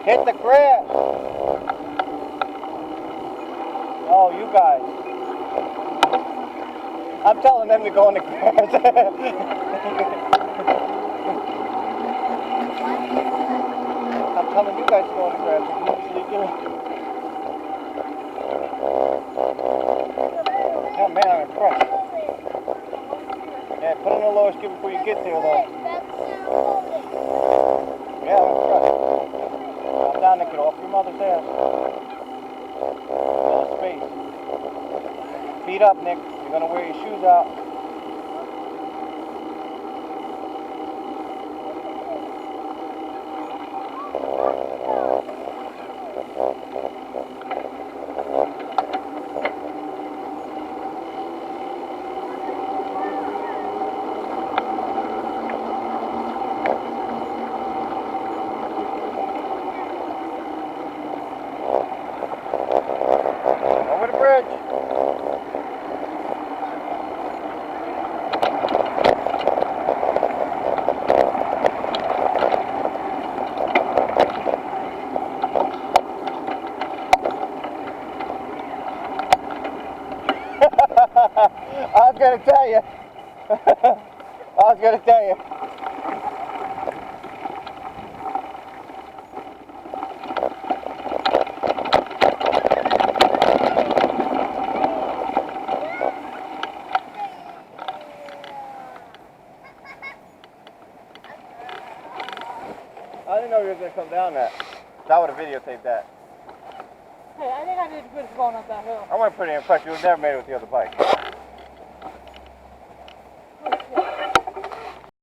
Hit the grass. Oh, you guys. I'm telling them to go in the grass. I'm telling you guys to go in the grass. You usually do. Oh man, I'm impressed. Yeah, put in the lower skid before you get there though. Yeah, I'm impressed. Calm down, Nick. Get off your mother's ass. No space. Feet up, Nick. You're gonna wear your shoes out. Over the bridge. I was gonna tell you. I didn't know you were gonna come down that. I would have videotaped that. Hey, I think I need to quit going up that hill. I want to put it in pressure. You would never made it with the other bike.